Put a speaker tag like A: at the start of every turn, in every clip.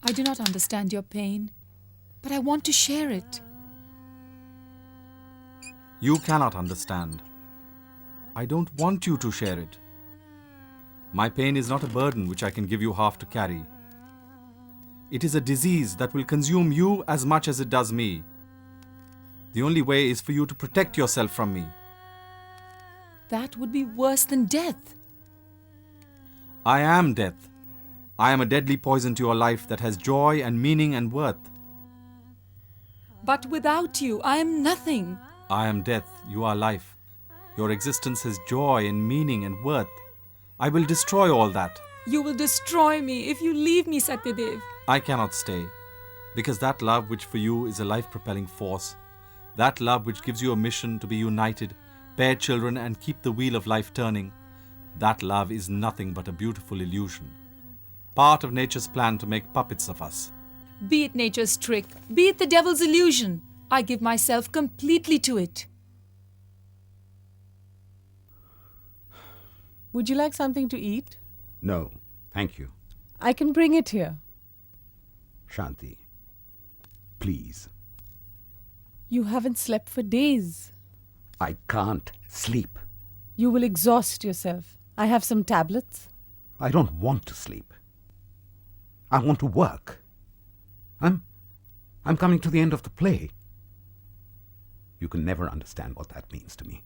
A: I do not understand your pain, but I want to share it.
B: You cannot understand. I don't want you to share it. My pain is not a burden which I can give you half to carry. It is a disease that will consume you as much as it does me. The only way is for you to protect yourself from me.
A: That would be worse than death.
B: I am death. I am a deadly poison to your life that has joy and meaning and worth.
A: But without you, I am nothing.
B: I am death, you are life. Your existence has joy and meaning and worth. I will destroy all that.
A: You will destroy me if you leave me, Satyadev.
B: I cannot stay, because that love which for you is a life-propelling force, that love which gives you a mission to be united, bear children and keep the wheel of life turning, that love is nothing but a beautiful illusion. Part of nature's plan to make puppets of us.
A: Be it nature's trick, be it the devil's illusion, I give myself completely to it.
C: Would you like something to eat?
D: No, thank you.
C: I can bring it here.
D: Shanti, please.
C: You haven't slept for days.
D: I can't sleep.
C: You will exhaust yourself. I have some tablets.
D: I don't want to sleep. I want to work. I'm coming to the end of the play. You can never understand what that means to me.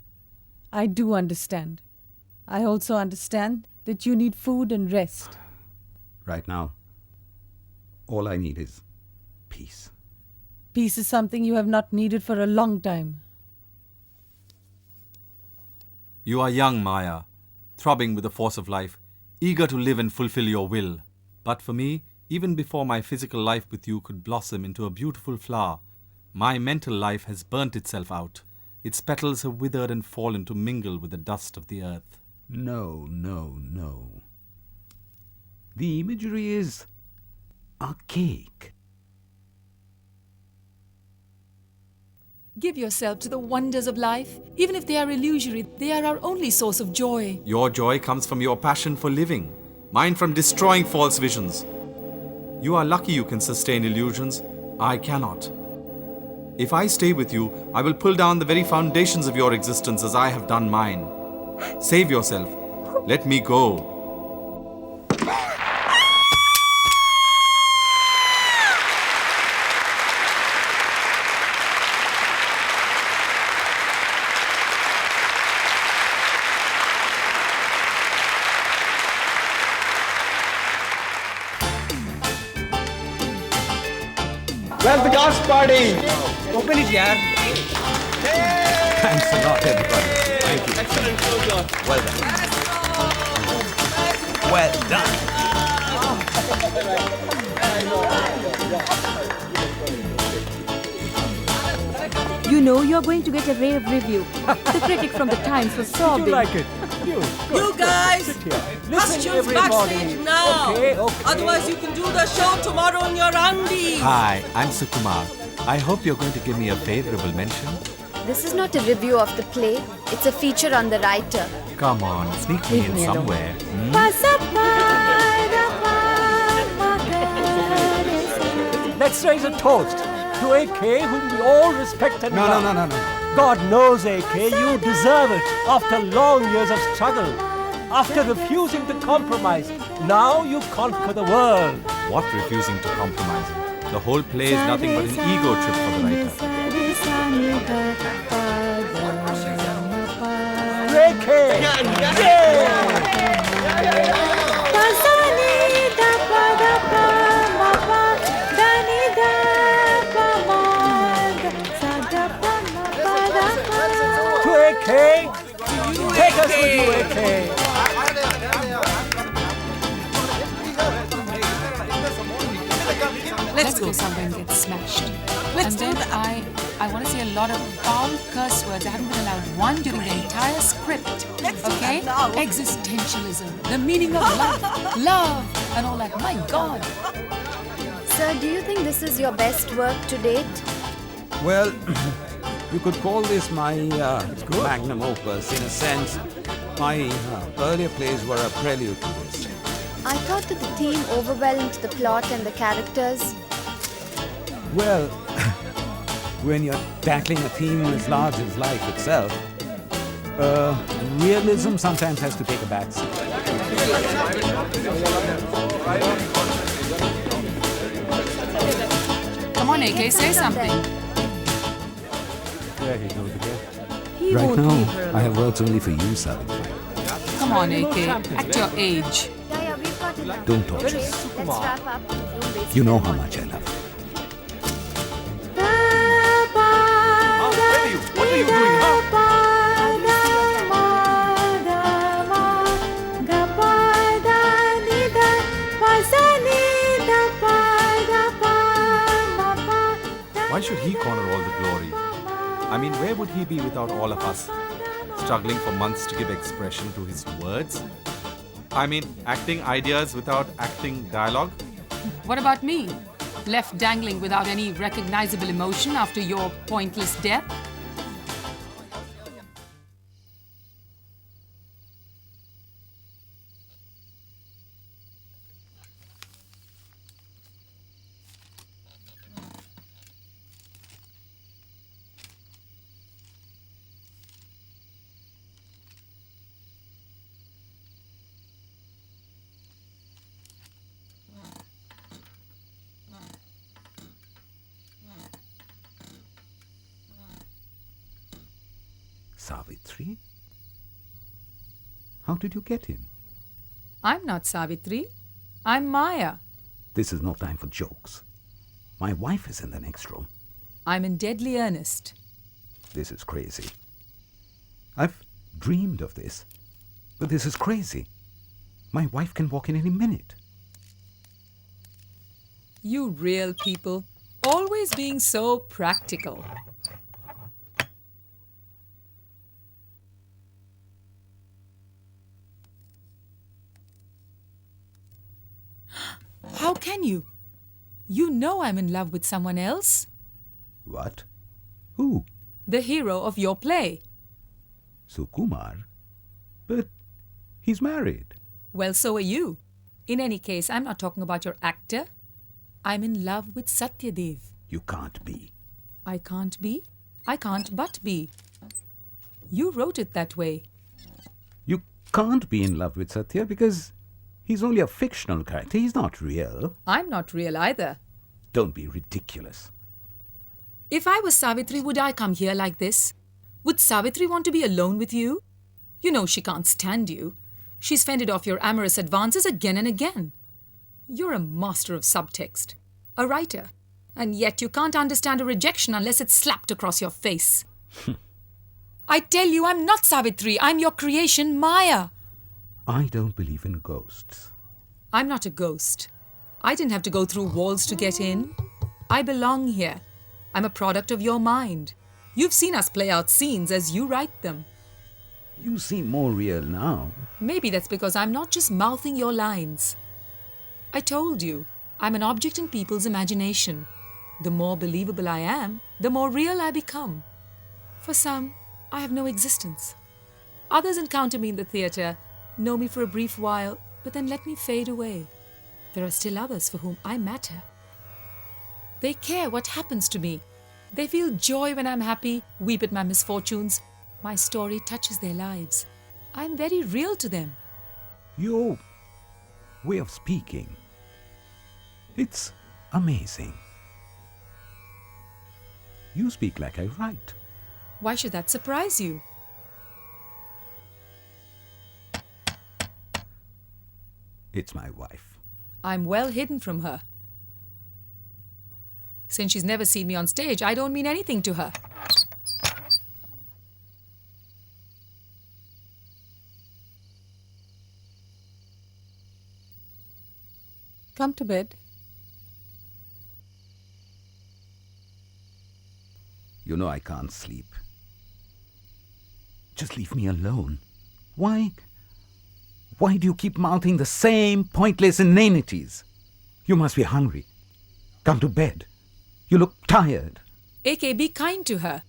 C: I do understand. I also understand that you need food and rest.
D: Right now, all I need is peace.
C: Peace is something you have not needed for a long time.
B: You are young, Maya, throbbing with the force of life, eager to live and fulfill your will. But for me, even before my physical life with you could blossom into a beautiful flower, my mental life has burnt itself out. Its petals have withered and fallen to mingle with the dust of the earth.
D: No. The imagery is archaic.
A: Give yourself to the wonders of life. Even if they are illusory, they are our only source of joy.
B: Your joy comes from your passion for living, mine from destroying false visions. You are lucky you can sustain illusions. I cannot. If I stay with you, I will pull down the very foundations of your existence as I have done mine. Save yourself. Let me go.
E: Where's the gas party?
F: Open it, yaar.
D: Thanks a lot, everybody. Thank you.
E: Excellent closure.
F: Well done. Well done.
G: You know you're going to get a rave review. The critic from the Times was sobbing.
H: You like it?
I: You guys, costumes backstage now.
H: Okay.
I: Otherwise you can do the show tomorrow in your undies.
B: Hi, I'm Sukumar. I hope you're going to give me a favorable mention.
G: This is not a review of the play. It's a feature on the writer.
B: Come on, sneak me in somewhere.
H: Let's raise a toast to AK, whom we all respect and love.
D: No.
H: God knows, AK, you deserve it after long years of struggle. After refusing to compromise, now you conquer the world.
B: What refusing to compromise? The whole play is nothing but an ego trip for the writer.
H: AK! Yay! To AK! Take us with you, AK!
A: Let's go somewhere and get smashed. And then I want to say a lot of foul curse words. I haven't been allowed one during the entire script. Okay? Existentialism, the meaning of life, love, and all that. My God.
G: Sir, do you think this is your best work to date?
D: Well, you could call this my magnum opus in a sense. My earlier plays were a prelude to this.
G: I thought that the theme overwhelmed the plot and the characters.
D: Well, when you're tackling a theme as large as life itself, realism sometimes has to take a back seat.
A: Come on, AK, say something.
H: There he goes again.
G: He
D: Right
G: won't leave her
D: now,
G: alone.
D: I have words only for you, Savitri.
A: Come on, AK, at your age.
G: Yeah, we've got enough.
D: Don't torture
G: Okay,
D: me.
G: let's wrap up. Don't waste
D: You know
G: time.
D: how much I love you.
B: Baby, what are you doing, huh? Why should he corner all the glory? I mean, where would he be without all of us? Struggling for months to give expression to his words? I mean, acting ideas without acting dialogue?
A: What about me? Left dangling without any recognizable emotion after your pointless death?
D: Savitri? How did you get in?
A: I'm not Savitri. I'm Maya.
D: This is no time for jokes. My wife is in the next room.
A: I'm in deadly earnest.
D: This is crazy. I've dreamed of this, but this is crazy. My wife can walk in any minute.
A: You real people, always being so practical. How can you? You know I'm in love with someone else.
D: What? Who?
A: The hero of your play.
D: Sukumar? But he's married.
A: Well, so are you. In any case, I'm not talking about your actor. I'm in love with Satyadev.
D: You can't be.
A: I can't be. I can't but be. You wrote it that way.
D: You can't be in love with Satya because he's only a fictional character. He's not real.
A: I'm not real either.
D: Don't be ridiculous.
A: If I was Savitri, would I come here like this? Would Savitri want to be alone with you? You know she can't stand you. She's fended off your amorous advances again and again. You're a master of subtext, a writer, and yet you can't understand a rejection unless it's slapped across your face. I tell you, I'm not Savitri. I'm your creation, Maya.
D: I don't believe in ghosts.
A: I'm not a ghost. I didn't have to go through walls to get in. I belong here. I'm a product of your mind. You've seen us play out scenes as you write them.
D: You seem more real now.
A: Maybe that's because I'm not just mouthing your lines. I told you, I'm an object in people's imagination. The more believable I am, the more real I become. For some, I have no existence. Others encounter me in the theatre, know me for a brief while, but then let me fade away. There are still others for whom I matter. They care what happens to me. They feel joy when I'm happy, weep at my misfortunes. My story touches their lives. I'm very real to them.
D: Your way of speaking, it's amazing. You speak like I write.
A: Why should that surprise you?
D: It's my wife.
A: I'm well hidden from her. Since she's never seen me on stage, I don't mean anything to her.
C: Come to bed.
D: You know I can't sleep. Just leave me alone. Why do you keep mouthing the same pointless inanities? You must be hungry. Come to bed. You look tired.
A: AK, be kind to her.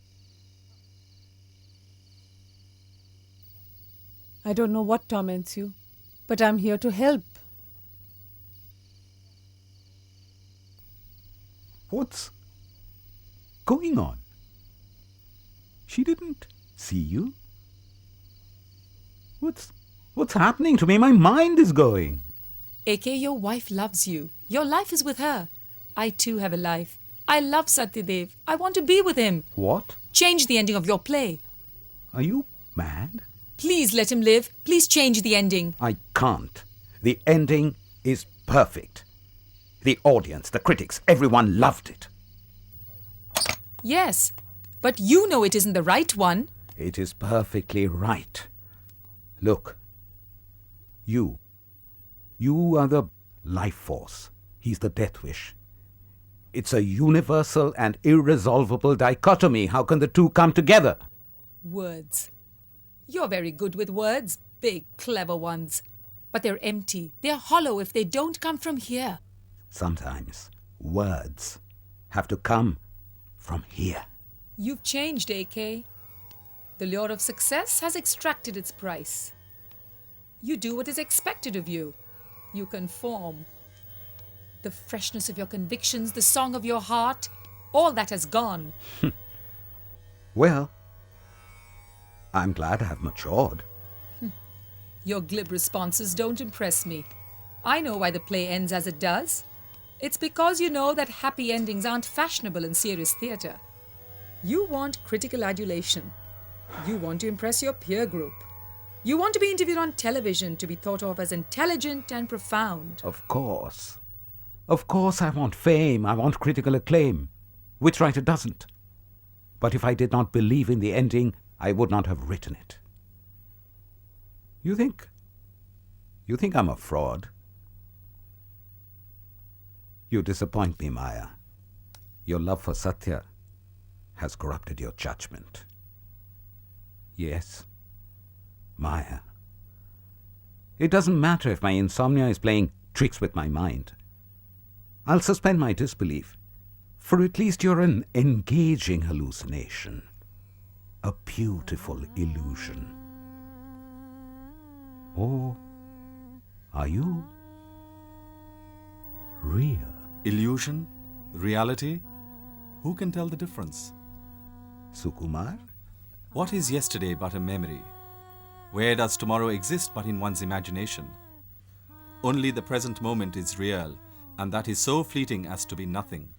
C: I don't know what torments you, but I'm here to help.
D: What's going on? She didn't see you. What's happening to me? My mind is going.
A: AK, your wife loves you. Your life is with her. I too have a life. I love Satyadev. I want to be with him.
D: What?
A: Change the ending of your play.
D: Are you mad?
A: Please let him live. Please change the ending.
D: I can't. The ending is perfect. The audience, the critics, everyone loved it.
A: Yes, but you know it isn't the right one.
D: It is perfectly right. Look, you are the life force. He's the death wish. It's a universal and irresolvable dichotomy. How can the two come together?
A: Words. You're very good with words, big, clever ones. But they're empty. They're hollow if they don't come from here.
D: Sometimes words have to come from here.
A: You've changed, AK. The lure of success has extracted its price. You do what is expected of you. You conform. The freshness of your convictions, the song of your heart, all that has gone.
D: Well, I'm glad I have matured.
A: Your glib responses don't impress me. I know why the play ends as it does. It's because you know that happy endings aren't fashionable in serious theatre. You want critical adulation. You want to impress your peer group. You want to be interviewed on television to be thought of as intelligent and profound.
D: Of course. Of course I want fame, I want critical acclaim. Which writer doesn't? But if I did not believe in the ending, I would not have written it. You think I'm a fraud? You disappoint me, Maya. Your love for Satya has corrupted your judgment. Yes, Maya. It doesn't matter if my insomnia is playing tricks with my mind. I'll suspend my disbelief, for at least you're an engaging hallucination, a beautiful illusion. Or are you real?
B: Illusion? Reality? Who can tell the difference?
D: Sukumar?
B: What is yesterday but a memory? Where does tomorrow exist but in one's imagination? Only the present moment is real, and that is so fleeting as to be nothing.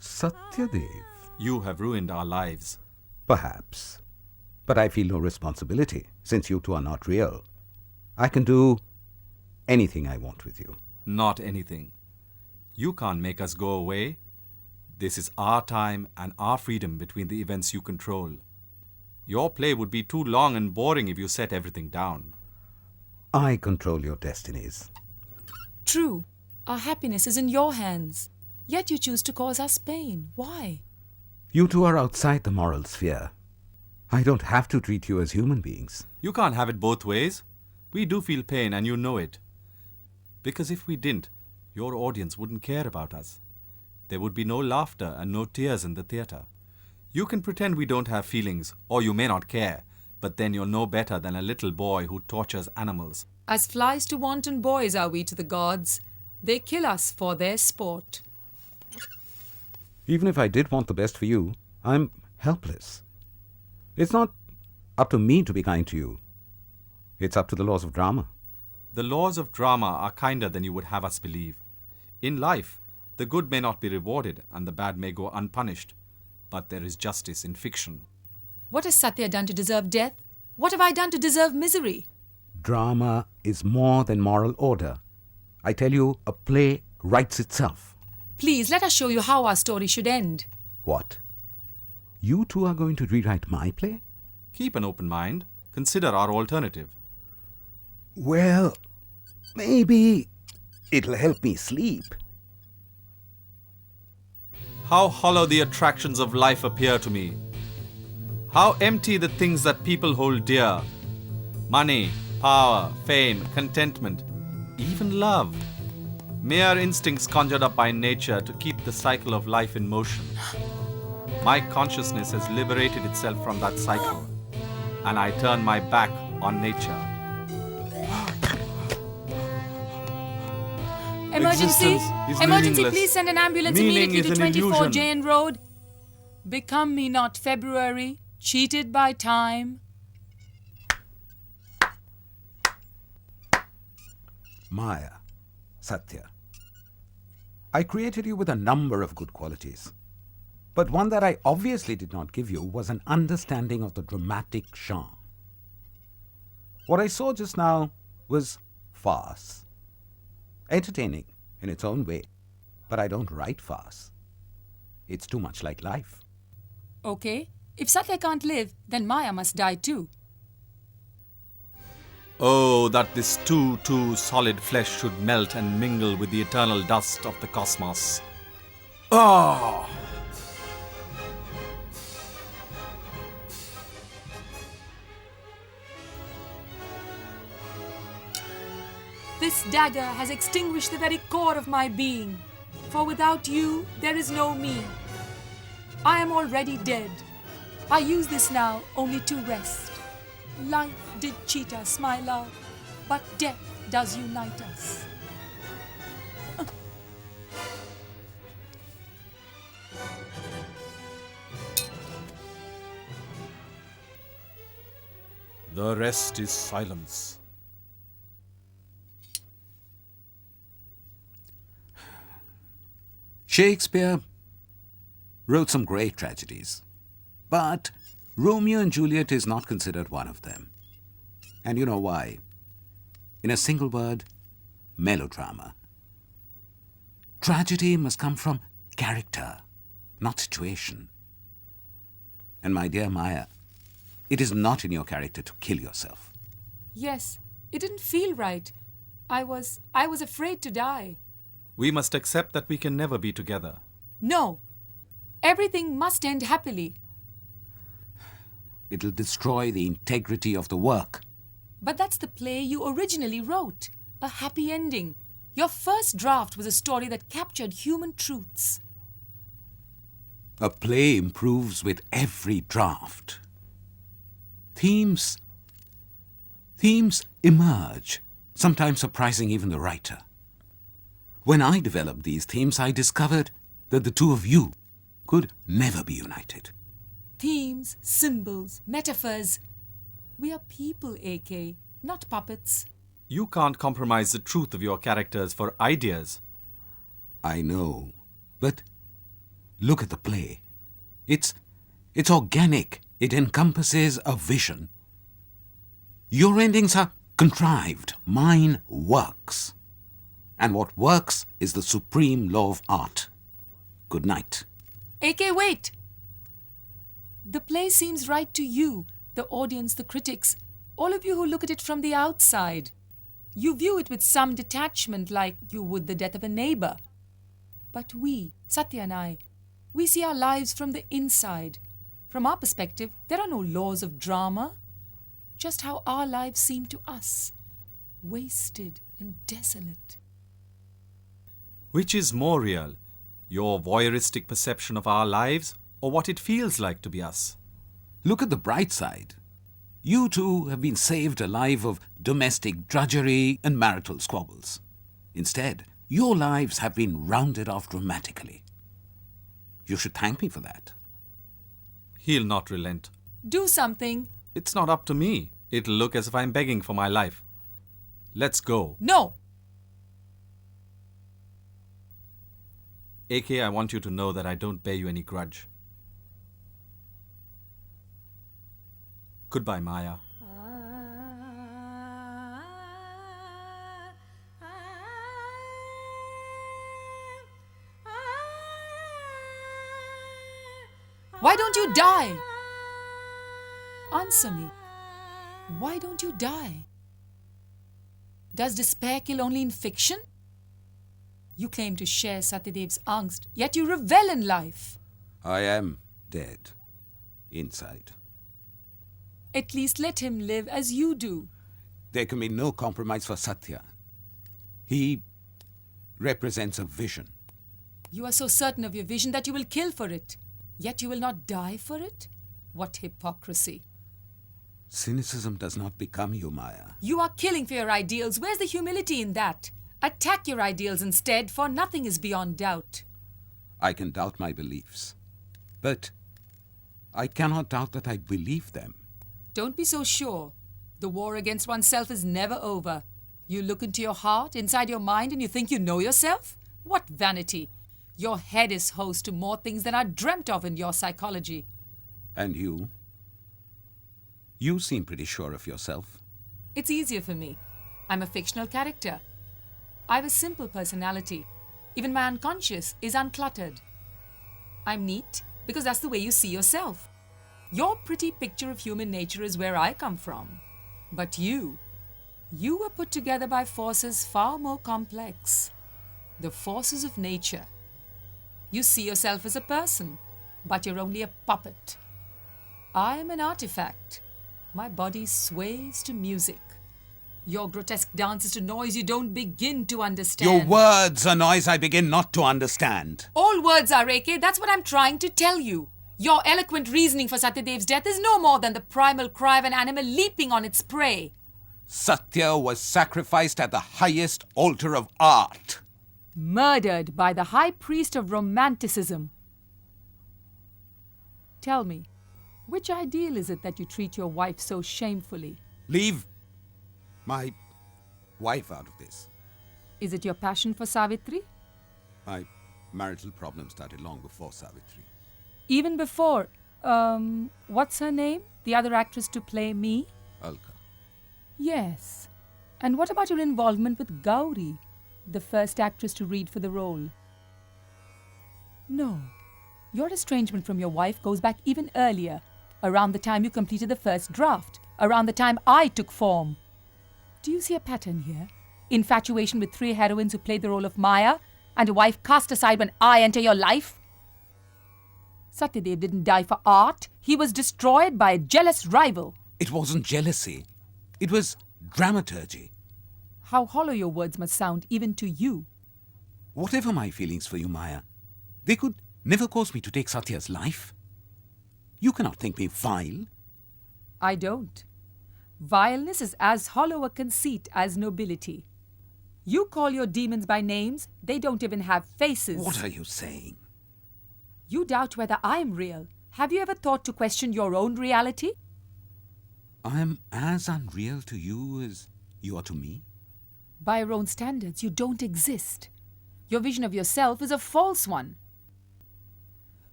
D: Satyadev?
B: You have ruined our lives.
D: Perhaps. But I feel no responsibility, since you two are not real. I can do anything I want with you.
B: Not anything. You can't make us go away. This is our time and our freedom between the events you control. Your play would be too long and boring if you set everything down.
D: I control your destinies.
A: True. Our happiness is in your hands. Yet you choose to cause us pain. Why?
D: You two are outside the moral sphere. I don't have to treat you as human beings.
B: You can't have it both ways. We do feel pain and you know it. Because if we didn't, your audience wouldn't care about us. There would be no laughter and no tears in the theatre. You can pretend we don't have feelings, or you may not care, but then you're no better than a little boy who tortures animals.
A: As flies to wanton boys are we to the gods. They kill us for their sport.
D: Even if I did want the best for you, I'm helpless. It's not up to me to be kind to you. It's up to the laws of drama.
B: The laws of drama are kinder than you would have us believe. In life, the good may not be rewarded and the bad may go unpunished. But there is justice in fiction.
A: What has Satya done to deserve death? What have I done to deserve misery?
D: Drama is more than moral order. I tell you, a play writes itself.
A: Please, let us show you how our story should end.
D: What? You two are going to rewrite my play?
B: Keep an open mind. Consider our alternative.
D: Well, maybe it'll help me sleep.
B: How hollow the attractions of life appear to me. How empty the things that people hold dear. Money, power, fame, contentment, even love. Mere instincts conjured up by nature to keep the cycle of life in motion. My consciousness has liberated itself from that cycle, and I turn my back on nature.
A: Emergency!
B: Existence is
A: Emergency,
B: meaningless.
A: please send an ambulance
B: Meaning
A: immediately
B: is
A: to
B: an
A: 24
B: illusion.
A: Jane Road. Become me not February, cheated by time.
D: Maya, Satya, I created you with a number of good qualities. But one that I obviously did not give you was an understanding of the dramatic Shah. What I saw just now was farce. Entertaining in its own way, but I don't write farce. It's too much like life.
A: Okay, if Satya can't live, then Maya must die too.
B: Oh, that this too solid flesh should melt and mingle with the eternal dust of the cosmos. Ah!
A: This dagger has extinguished the very core of my being. For without you, there is no me. I am already dead. I use this now only to rest. Life did cheat us, my love, but death does unite us.
B: The rest is silence.
D: Shakespeare wrote some great tragedies, but Romeo and Juliet is not considered one of them. And you know why? In a single word, melodrama. Tragedy must come from character, not situation. And my dear Maya, it is not in your character to kill yourself.
A: Yes, it didn't feel right. I was afraid to die.
B: We must accept that we can never be together.
A: No, everything must end happily.
D: It'll destroy the integrity of the work.
A: But that's the play you originally wrote. A happy ending. Your first draft was a story that captured human truths.
D: A play improves with every draft. Themes emerge, sometimes surprising even the writer. When I developed these themes, I discovered that the two of you could never be united.
A: Themes, symbols, metaphors. We are people, AK, not puppets.
B: You can't compromise the truth of your characters for ideas.
D: I know, but look at the play. It's organic. It encompasses a vision. Your endings are contrived. Mine works. And what works is the supreme law of art. Good night.
A: AK, wait! The play seems right to you, the audience, the critics, all of you who look at it from the outside. You view it with some detachment like you would the death of a neighbor. But we, Satya and I, we see our lives from the inside. From our perspective, there are no laws of drama. Just how our lives seem to us. Wasted and desolate.
B: Which is more real? Your voyeuristic perception of our lives, or what it feels like to be us?
D: Look at the bright side. You two have been saved a life of domestic drudgery and marital squabbles. Instead, your lives have been rounded off dramatically. You should thank me for that.
B: He'll not relent.
A: Do something.
B: It's not up to me. It'll look as if I'm begging for my life. Let's go.
A: No!
B: AK, I want you to know that I don't bear you any grudge. Goodbye, Maya.
A: Why don't you die? Answer me. Why don't you die? Does despair kill only in fiction? You claim to share Satyadev's angst, yet you revel in life.
D: I am dead. Inside.
A: At least let him live as you do.
D: There can be no compromise for Satya. He represents a vision.
A: You are so certain of your vision that you will kill for it. Yet you will not die for it? What hypocrisy.
D: Cynicism does not become you, Maya.
A: You are killing for your ideals. Where's the humility in that? Attack your ideals instead, for nothing is beyond doubt.
D: I can doubt my beliefs, but I cannot doubt that I believe them.
A: Don't be so sure. The war against oneself is never over. You look into your heart, inside your mind, and you think you know yourself? What vanity! Your head is host to more things than are dreamt of in your psychology.
D: And you? You seem pretty sure of yourself.
A: It's easier for me. I'm a fictional character. I have a simple personality. Even my unconscious is uncluttered. I'm neat because that's the way you see yourself. Your pretty picture of human nature is where I come from. But you were put together by forces far more complex. The forces of nature. You see yourself as a person, but you're only a puppet. I am an artifact. My body sways to music. Your grotesque dances to noise you don't begin to understand.
D: Your words are noise I begin not to understand.
A: All words are, AK. That's what I'm trying to tell you. Your eloquent reasoning for Satyadev's death is no more than the primal cry of an animal leaping on its prey.
D: Satya was sacrificed at the highest altar of art.
A: Murdered by the high priest of romanticism. Tell me, which ideal is it that you treat your wife so shamefully?
D: Leave my wife out of this.
A: Is it your passion for Savitri?
D: My marital problem started long before Savitri.
A: Even before, what's her name? The other actress to play me?
D: Alka.
A: Yes. And what about your involvement with Gauri, the first actress to read for the role? No. Your estrangement from your wife goes back even earlier, around the time you completed the first draft, around the time I took form. Do you see a pattern here? Infatuation with 3 heroines who played the role of Maya, and a wife cast aside when I enter your life? Satyadev didn't die for art. He was destroyed by a jealous rival.
D: It wasn't jealousy. It was dramaturgy.
A: How hollow your words must sound even to you.
D: Whatever my feelings for you, Maya, they could never cause me to take Satya's life. You cannot think me vile.
A: I don't. Vileness is as hollow a conceit as nobility. You call your demons by names, they don't even have faces.
D: What are you saying?
A: You doubt whether I am real. Have you ever thought to question your own reality?
D: I am as unreal to you as you are to me.
A: By your own standards, you don't exist. Your vision of yourself is a false one.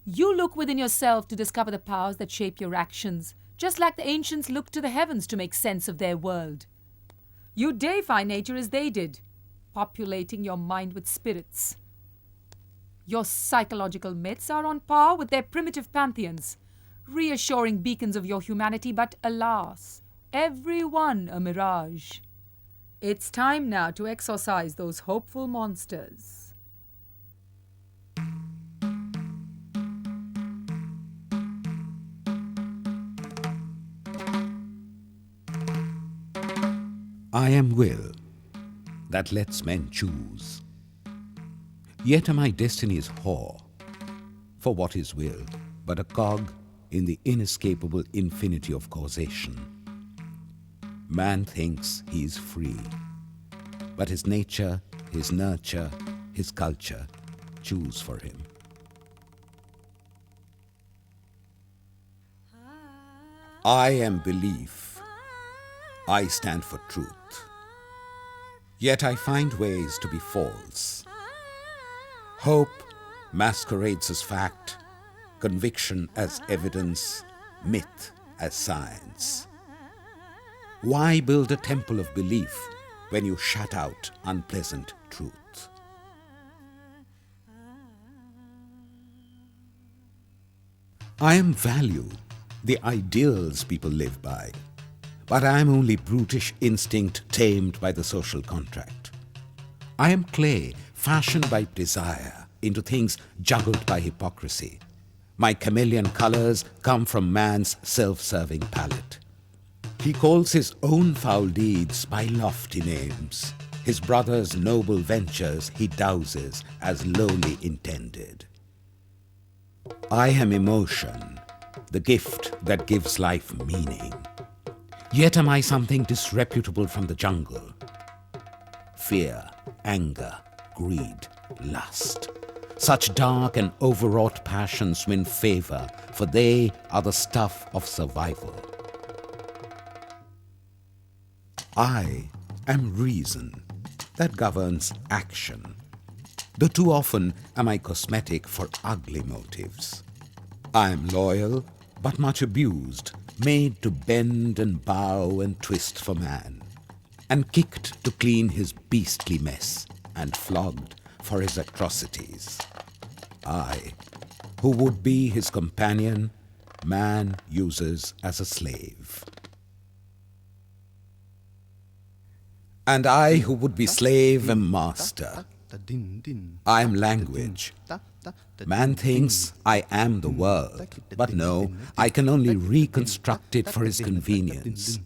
A: You look within yourself to discover the powers that shape your actions, just like the ancients looked to the heavens to make sense of their world. You deify nature as they did, populating your mind with spirits. Your psychological myths are on par with their primitive pantheons, reassuring beacons of your humanity, but alas, every one a mirage. It's time now to exorcise those hopeful monsters.
D: I am will that lets men choose. Yet am I destiny's whore, for what is will but a cog in the inescapable infinity of causation? Man thinks he is free, but his nature, his nurture, his culture choose for him. I am belief. I stand for truth. Yet I find ways to be false. Hope masquerades as fact, conviction as evidence, myth as science. Why build a temple of belief when you shut out unpleasant truth? I am value, the ideals people live by. But I am only brutish instinct tamed by the social contract. I am clay fashioned by desire into things juggled by hypocrisy. My chameleon colors come from man's self-serving palate. He calls his own foul deeds by lofty names. His brother's noble ventures he douses as lowly intended. I am emotion, the gift that gives life meaning. Yet am I something disreputable from the jungle. fear, anger, greed, lust. Such dark and overwrought passions win favor, for they are the stuff of survival. I am reason that governs action. Though too often am I cosmetic for ugly motives. I am loyal, but much abused, made to bend and bow and twist for man, and kicked to clean his beastly mess, and flogged for his atrocities. I, who would be his companion, man uses as a slave. And I, who would be slave, am master. I am language. Man thinks I am the world, but no, I can only reconstruct it for his convenience.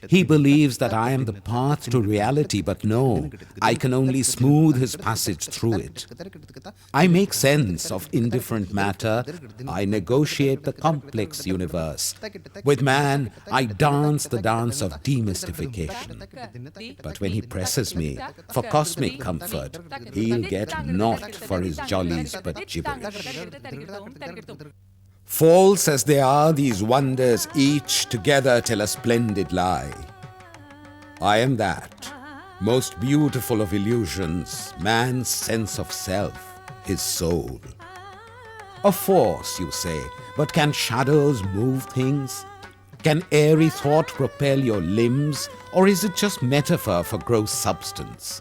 D: He believes that I am the path to reality, but no, I can only smooth his passage through it. I make sense of indifferent matter. I negotiate the complex universe. With man, I dance the dance of demystification. But when he presses me for cosmic comfort, he'll get naught for his jollies but gibberish. False as they are, these wonders each together tell a splendid lie. I am that, most beautiful of illusions, man's sense of self, his soul. A force, you say, but can shadows move things? Can airy thought propel your limbs, or is it just metaphor for gross substance?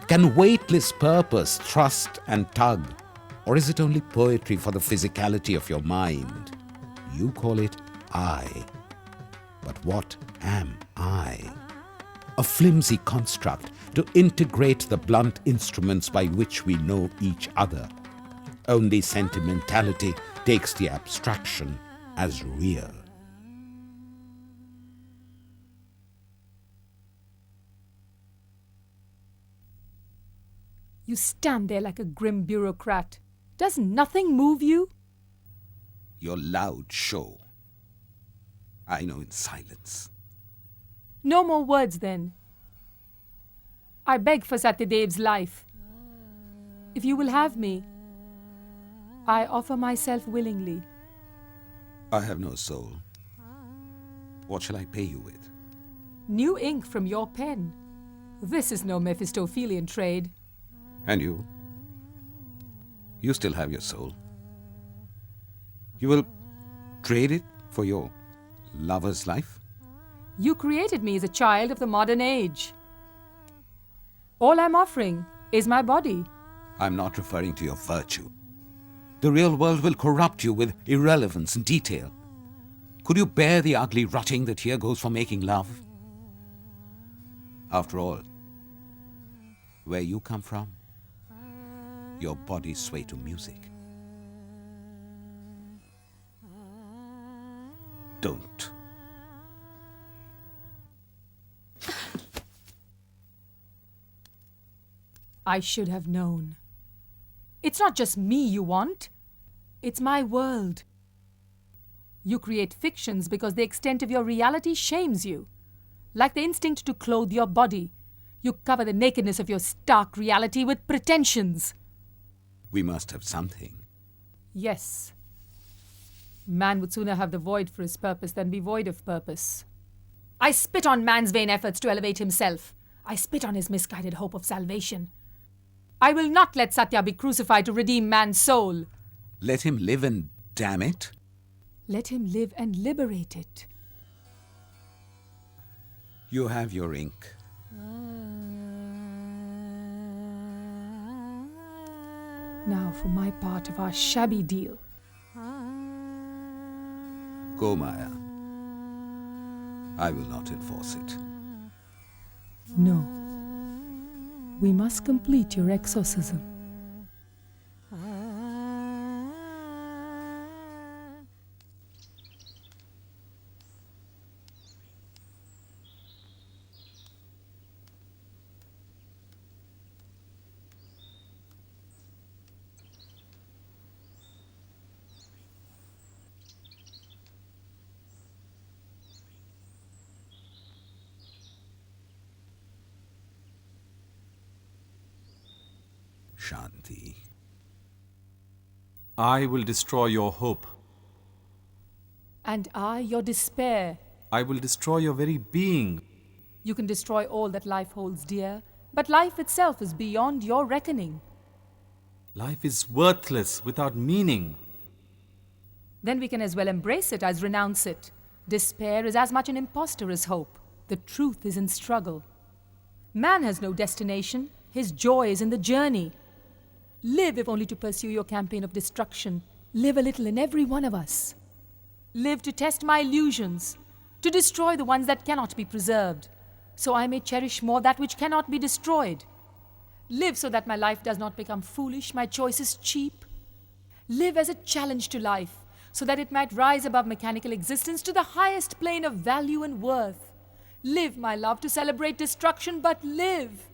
D: Can weightless purpose thrust and tug, or is it only poetry for the physicality of your mind? You call it I. But what am I? A flimsy construct to integrate the blunt instruments by which we know each other. Only sentimentality takes the abstraction as real.
A: You stand there like a grim bureaucrat. Does nothing move you?
D: Your loud show. I know in silence.
A: No more words then. I beg for Satyadev's life. If you will have me, I offer myself willingly.
D: I have no soul. What shall I pay you with?
A: New ink from your pen. This is no Mephistophelian trade.
D: And you? You still have your soul. You will trade it for your lover's life?
A: You created me as a child of the modern age. All I'm offering is my body.
D: I'm not referring to your virtue. The real world will corrupt you with irrelevance and detail. Could you bear the ugly rutting that here goes for making love? After all, where you come from, your bodies sway to music. Don't.
A: I should have known. It's not just me you want. It's my world. You create fictions because the extent of your reality shames you. Like the instinct to clothe your body, you cover the nakedness of your stark reality with pretensions.
D: We must have something.
A: Yes. Man would sooner have the void for his purpose than be void of purpose. I spit on man's vain efforts to elevate himself. I spit on his misguided hope of salvation. I will not let Satya be crucified to redeem man's soul.
D: Let him live and damn it.
A: Let him live and liberate it.
D: You have your ink.
A: Now for my part of our shabby deal.
D: Go, Maya. I will not enforce it.
A: No. We must complete your exorcism.
D: Shanti.
B: I will destroy your hope.
A: And I, your despair.
B: I will destroy your very being.
A: You can destroy all that life holds dear, but life itself is beyond your reckoning.
B: Life is worthless without meaning.
A: Then we can as well embrace it as renounce it. Despair is as much an impostor as hope. The truth is in struggle. Man has no destination. His joy is in the journey. Live if only to pursue your campaign of destruction. Live a little in every one of us. Live to test my illusions, to destroy the ones that cannot be preserved, so I may cherish more that which cannot be destroyed. Live so that my life does not become foolish, my choices cheap. Live as a challenge to life, so that it might rise above mechanical existence to the highest plane of value and worth. Live, my love, to celebrate destruction, but live.